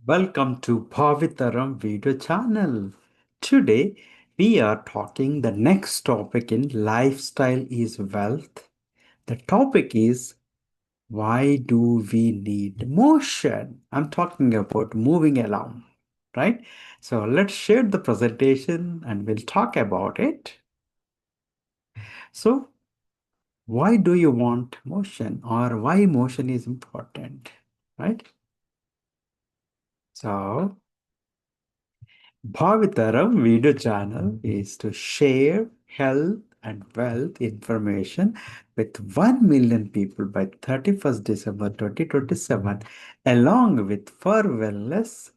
Welcome to BhaaviTaram video channel. Today we are talking the next topic in lifestyle is wealth. The topic is why do we need motion? I'm talking about moving along, right? So let's share the presentation and we'll talk about it. So why do you want motion or why motion is important, right? So BhaaviTaram video channel is to share health and wealth information with 1 million people by 31st December 2027, along with For Wellness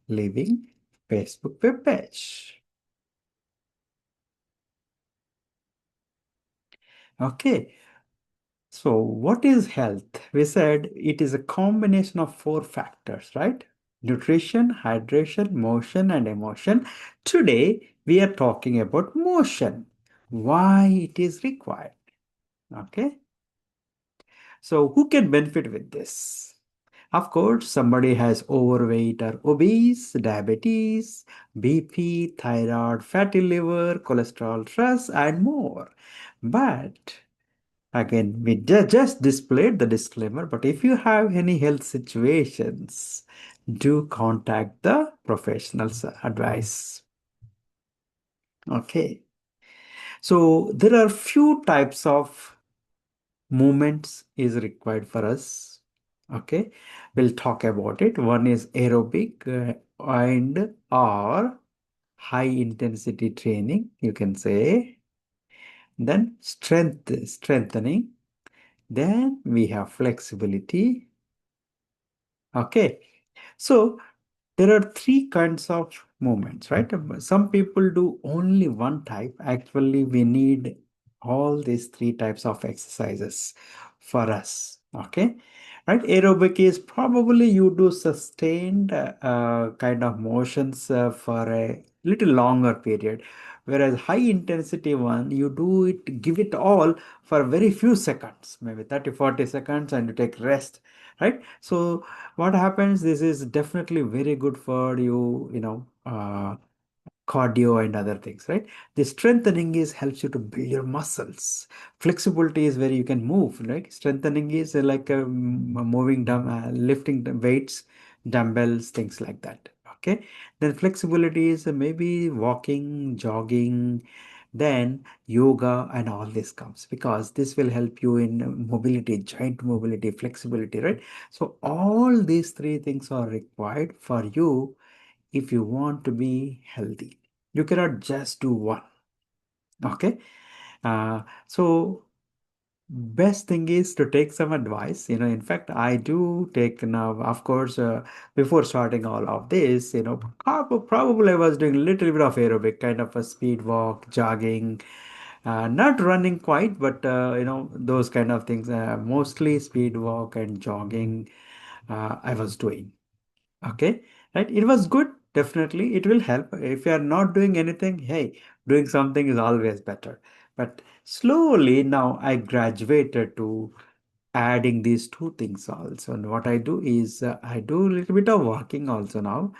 Living Facebook webpage. Okay, so what is health? We said it is a combination of four factors, right? Nutrition, hydration, motion, and emotion. Today, we are talking about motion, why it is required. Okay, so who can benefit with this? Of course, somebody has overweight or obese, diabetes, BP, thyroid, fatty liver, cholesterol, stress, and more. But again, we just displayed the disclaimer, but if you have any health situations, do contact the professional's advice. Okay. So there are few types of movements is required for us. Okay. We'll talk about it. One is aerobic and or high intensity training, you can say. Then strengthening. Then we have flexibility. Okay. So there are three kinds of movements, right? Some people do only one type. Actually, we need all these three types of exercises for us. Okay. Right. Aerobic is probably you do sustained kind of motions for a little longer period. Whereas high intensity one, you do it, give it all for very few seconds, maybe 30, 40 seconds, and you take rest, right? So what happens, this is definitely very good for you, cardio and other things, right? The strengthening is helps you to build your muscles. Flexibility is where you can move, right? Strengthening is like moving down, lifting the weights, dumbbells, things like that. Okay. Then flexibility is maybe walking, jogging, then yoga and all this comes because this will help you in mobility, joint mobility, flexibility, right? So all these three things are required for you if you want to be healthy. You cannot just do one. Okay. So best thing is to take some advice. In fact, I do take now, of course, before starting all of this, probably I was doing a little bit of aerobic, kind of a speed walk, jogging, not running quite, but those kind of things. Mostly speed walk and jogging, I was doing. Okay, right? It was good. Definitely, it will help. If you are not doing anything, hey, doing something is always better. But slowly now I graduated to adding these two things also. And what I do is I do a little bit of walking also now.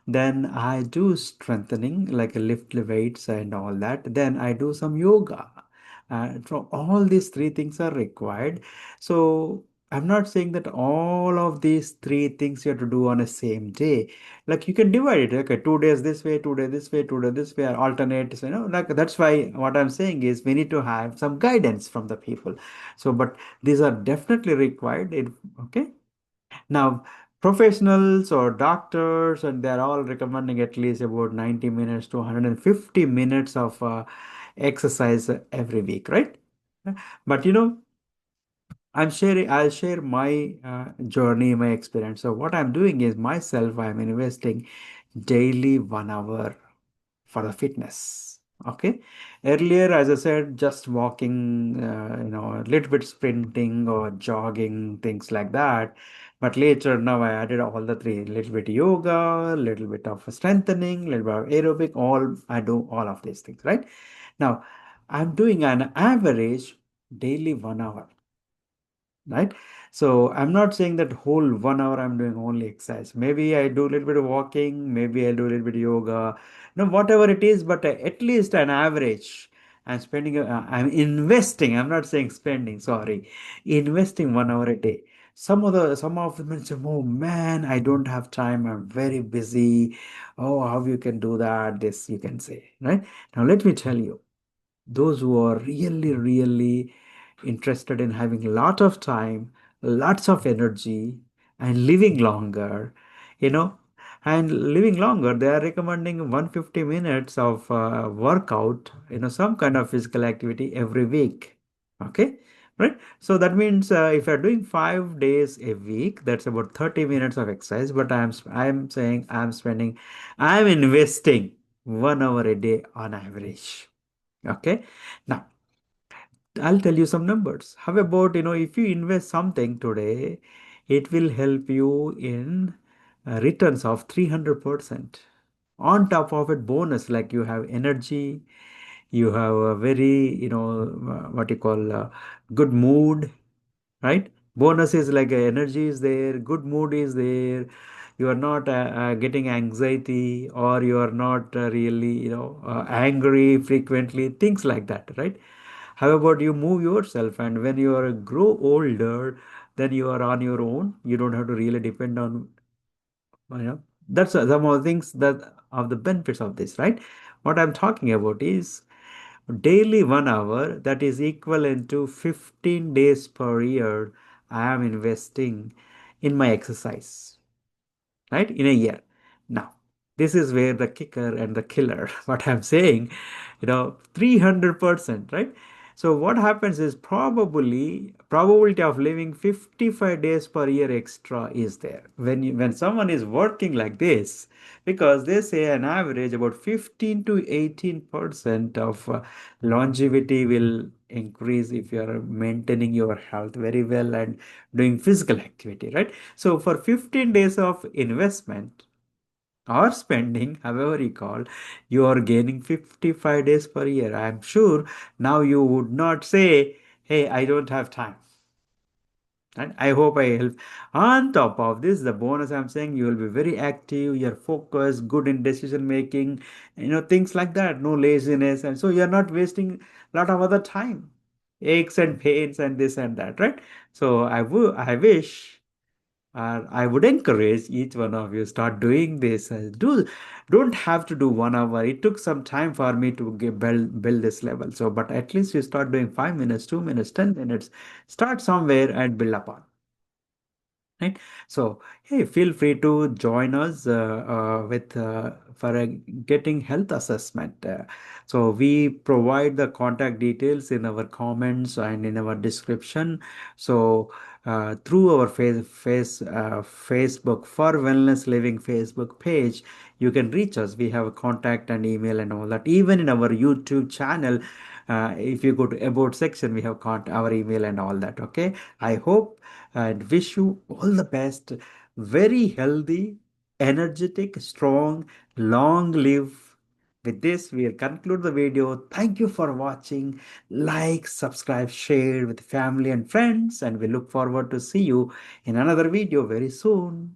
Then I do strengthening, like lift weights and all that. Then I do some yoga. So all these three things are required. So I'm not saying that all of these three things you have to do on a same day. Like you can divide it. Okay, 2 days this way, 2 days this way, 2 days this way, or alternate. So, like that's why what I'm saying is we need to have some guidance from the people. So, but these are definitely required. Okay. Now, professionals or doctors, and they're all recommending at least about 90 minutes to 150 minutes of exercise every week, right? But I'll share my journey, my experience. So what I'm doing is myself, I'm investing daily 1 hour for the fitness. Okay. Earlier, as I said, just walking, a little bit sprinting or jogging, things like that. But later, now I added all the three: little bit yoga, little bit of strengthening, little bit of aerobic. All I do all of these things, right? Now, I'm doing an average daily 1 hour, right? So I'm not saying that whole 1 hour I'm doing only exercise. Maybe I do a little bit of walking, maybe I do a little bit of yoga, whatever it is, but at least an average. I'm spending, I'm investing. I'm not saying spending, sorry, investing 1 hour a day. Some of them will say, oh man, I don't have time. I'm very busy. Oh, how you can do that? This you can say, right? Now let me tell you, those who are really, really interested in having a lot of time, lots of energy, and living longer, you know, and living longer, they are recommending 150 minutes of workout, some kind of physical activity every week. Okay, right? So that means if you're doing 5 days a week, that's about 30 minutes of exercise. But I'm saying I'm investing 1 hour a day on average. Okay. Now, I'll tell you some numbers. How about, if you invest something today, it will help you in returns of 300%. On top of it, bonus like you have energy, you have a very, what you call good mood, right? Bonus is like energy is there, good mood is there. You are not getting anxiety, or you are not really, angry frequently, things like that, right? How about you move yourself, and when you are grow older, then you are on your own. You don't have to really depend on, you know, that's some of the things that of the benefits of this, right? What I'm talking about is daily 1 hour, that is equivalent to 15 days per year I am investing in my exercise, right? In a year. Now, this is where the kicker and the killer, what I'm saying, 300%, right? So what happens is probability of living 55 days per year extra is there when someone is working like this, because they say an average about 15 to 18% of longevity will increase if you are maintaining your health very well and doing physical activity, right? So for 15 days of investment or spending, however you call, you are gaining 55 days per year. I'm sure now you would not say, hey, I don't have time. And I hope I help. On top of this, the bonus I'm saying, you will be very active, you're focused, good in decision making, things like that, no laziness. And so you're not wasting a lot of other time, aches and pains and this and that, right? So I wish, I would encourage each one of you start doing this. Don't have to do 1 hour. It took some time for me to build this level. So, but at least you start doing 5 minutes, 2 minutes, 10 minutes. Start somewhere and build upon. Right. So, hey, feel free to join us with for a getting health assessment. So we provide the contact details in our comments and in our description. So through our Facebook for Wellness Living Facebook page, you can reach us. We have a contact and email and all that. Even in our YouTube channel, if you go to about section, we have our email and all that. Okay. I hope and wish you all the best. Very healthy, energetic, strong, long live. With this, we'll conclude the video. Thank you for watching. Like, subscribe, share with family and friends, and we look forward to see you in another video very soon.